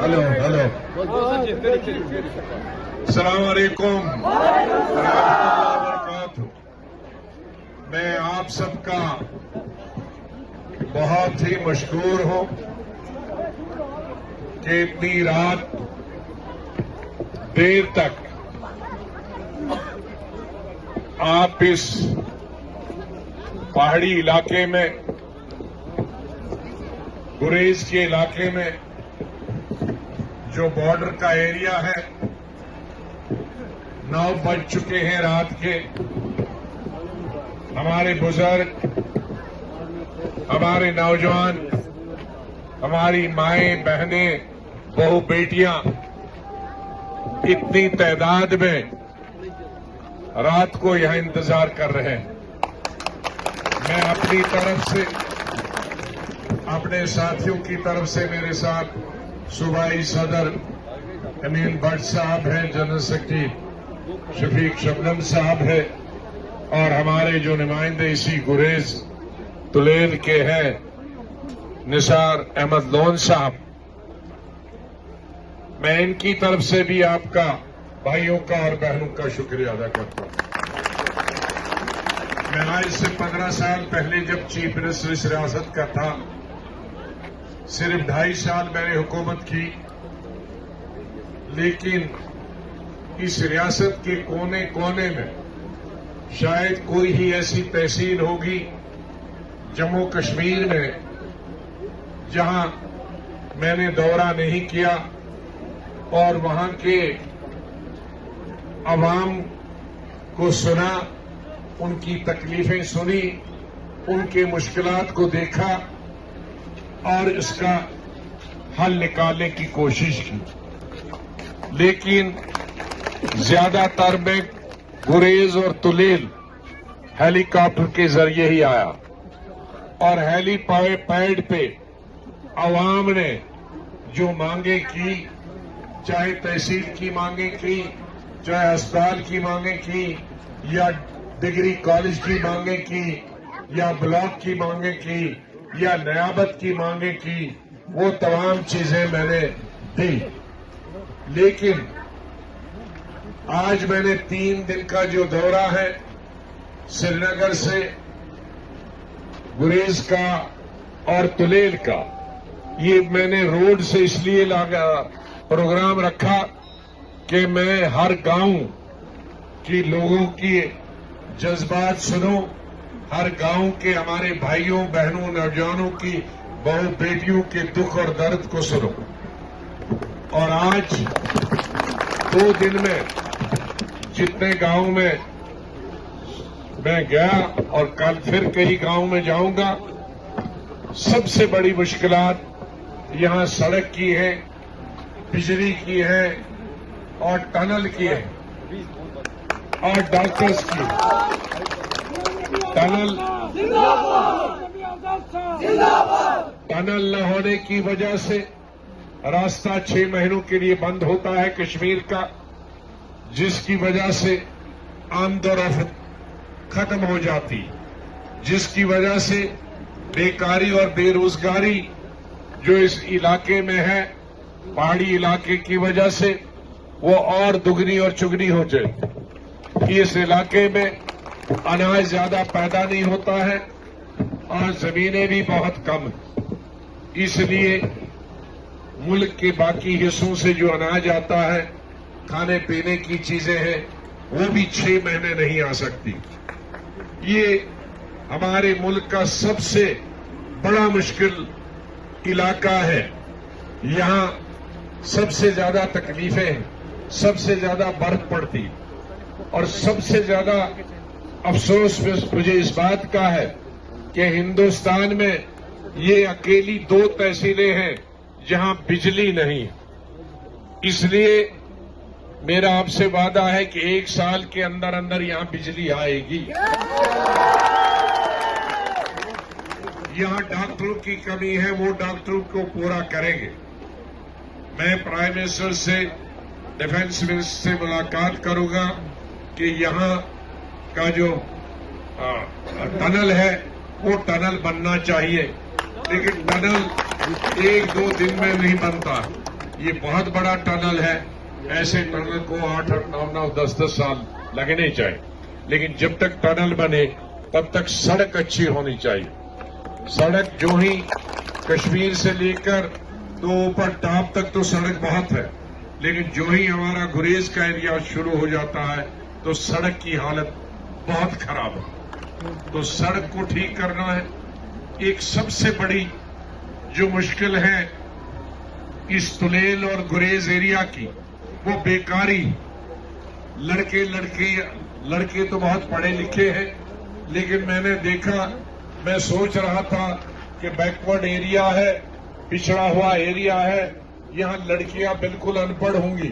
Hello hello अस्सलाम वालेकुम वबरकातुहू। मैं आप सबका बहुत ही मशकूर हूं कि इतनी रात देर तक आप इस पहाड़ी इलाके में, गुरेज के इलाके में, जो बॉर्डर का एरिया है, 9 बज चुके हैं रात के। हमारे बुजुर्ग, हमारे नौजवान, हमारी माएं, बहनें, बहू, बेटियां इतनी तादाद में रात को यहां इंतजार कर रहे हैं। मैं अपनी तरफ से, अपने साथियों की तरफ से, मेरे साथ सूबाई सदर अमीन भट्ट साहब हैं, जनरल सेक्रेटरी शफीक शबनम साहब है, और हमारे जो नुमाइंदे इसी गुरेज तुलेल के हैं निसार अहमद लोन साहब, मैं इनकी तरफ से भी आपका, भाइयों का और बहनों का शुक्रिया अदा करता हूं। मैं आज से 15 साल पहले जब चीफ मिनिस्टर इस रियासत का था, सिर्फ 2.5 साल मैंने हुकूमत की, लेकिन इस रियासत के कोने कोने में शायद कोई ही ऐसी तहसील होगी जम्मू कश्मीर में जहां मैंने दौरा नहीं किया और वहां के अवाम को सुना, उनकी तकलीफें सुनी, उनके मुश्किलात को देखा और इसका हल निकालने की कोशिश की। लेकिन ज्यादातर में गुरेज और तुलेल हेलीकॉप्टर के जरिए ही आया, और हेलीपैड पे अवाम ने जो मांगे की, चाहे तहसील की मांगे की, चाहे अस्पताल की मांगे की, या डिग्री कॉलेज की मांगे की, या ब्लॉक की मांगे की, या नियाबत की मांगे की, वो तमाम चीजें मैंने दी। लेकिन आज मैंने 3 दिन का जो दौरा है श्रीनगर से, गुरेज का और तुलेल का, ये मैंने रोड से इसलिए प्रोग्राम रखा कि मैं हर गांव की लोगों की जज्बात सुनूं, हर गांव के हमारे भाइयों, बहनों, नौजवानों की, बहू, बेटियों के दुख और दर्द को सुनूं। और आज 2 दिन में जितने गांव में मैं गया और कल फिर कई गांव में जाऊंगा, सबसे बड़ी मुश्किलात यहां सड़क की है, बिजली की है, और टनल की है, और डॉक्टर्स की। टनल न होने की वजह से रास्ता 6 महीनों के लिए बंद होता है कश्मीर का, जिसकी वजह से आमदोरफ्त खत्म हो जाती, जिसकी वजह से बेकारी और बेरोजगारी जो इस इलाके में है, पहाड़ी इलाके की वजह से, वो और दुगनी और चुगनी हो जाए। इस इलाके में अनाज ज्यादा पैदा नहीं होता है और जमीनें भी बहुत कम, इसलिए मुल्क के बाकी हिस्सों से जो अनाज आता है, खाने पीने की चीजें हैं, वो भी 6 महीने नहीं आ सकती। ये हमारे मुल्क का सबसे बड़ा मुश्किल इलाका है। यहां सबसे ज्यादा तकलीफें हैं, सबसे ज्यादा बर्फ पड़ती, और सबसे ज्यादा अफसोस मुझे इस बात का है कि हिंदुस्तान में ये अकेली 2 तहसीलें हैं जहां बिजली नहीं। इसलिए मेरा आपसे वादा है कि 1 साल के अंदर अंदर यहां बिजली आएगी। यहां डॉक्टरों की कमी है, वो डॉक्टरों को पूरा करेंगे। मैं प्राइम मिनिस्टर से, डिफेंस मिनिस्टर से मुलाकात करूंगा कि यहां का जो टनल है वो टनल बनना चाहिए, लेकिन टनल 1-2 दिन में नहीं बनता। ये बहुत बड़ा टनल है। ऐसे टनल को 8 9 9 10 10 साल लगने चाहिए, लेकिन जब तक टनल बने तब तक सड़क अच्छी होनी चाहिए। सड़क जो ही कश्मीर से लेकर तो ऊपर टॉप तक तो सड़क बहुत है, लेकिन जो ही हमारा गुरेज का एरिया शुरू हो जाता है तो सड़क की हालत बहुत खराब है। तो सड़क को ठीक करना है। एक सबसे बड़ी जो मुश्किल है इस तुलेल और गुरेज एरिया की, वो बेकारी। लड़के तो बहुत पढ़े लिखे हैं, लेकिन मैंने देखा, मैं सोच रहा था कि बैकवर्ड एरिया है, पिछड़ा हुआ एरिया है, यहां लड़कियां बिल्कुल अनपढ़ होंगी।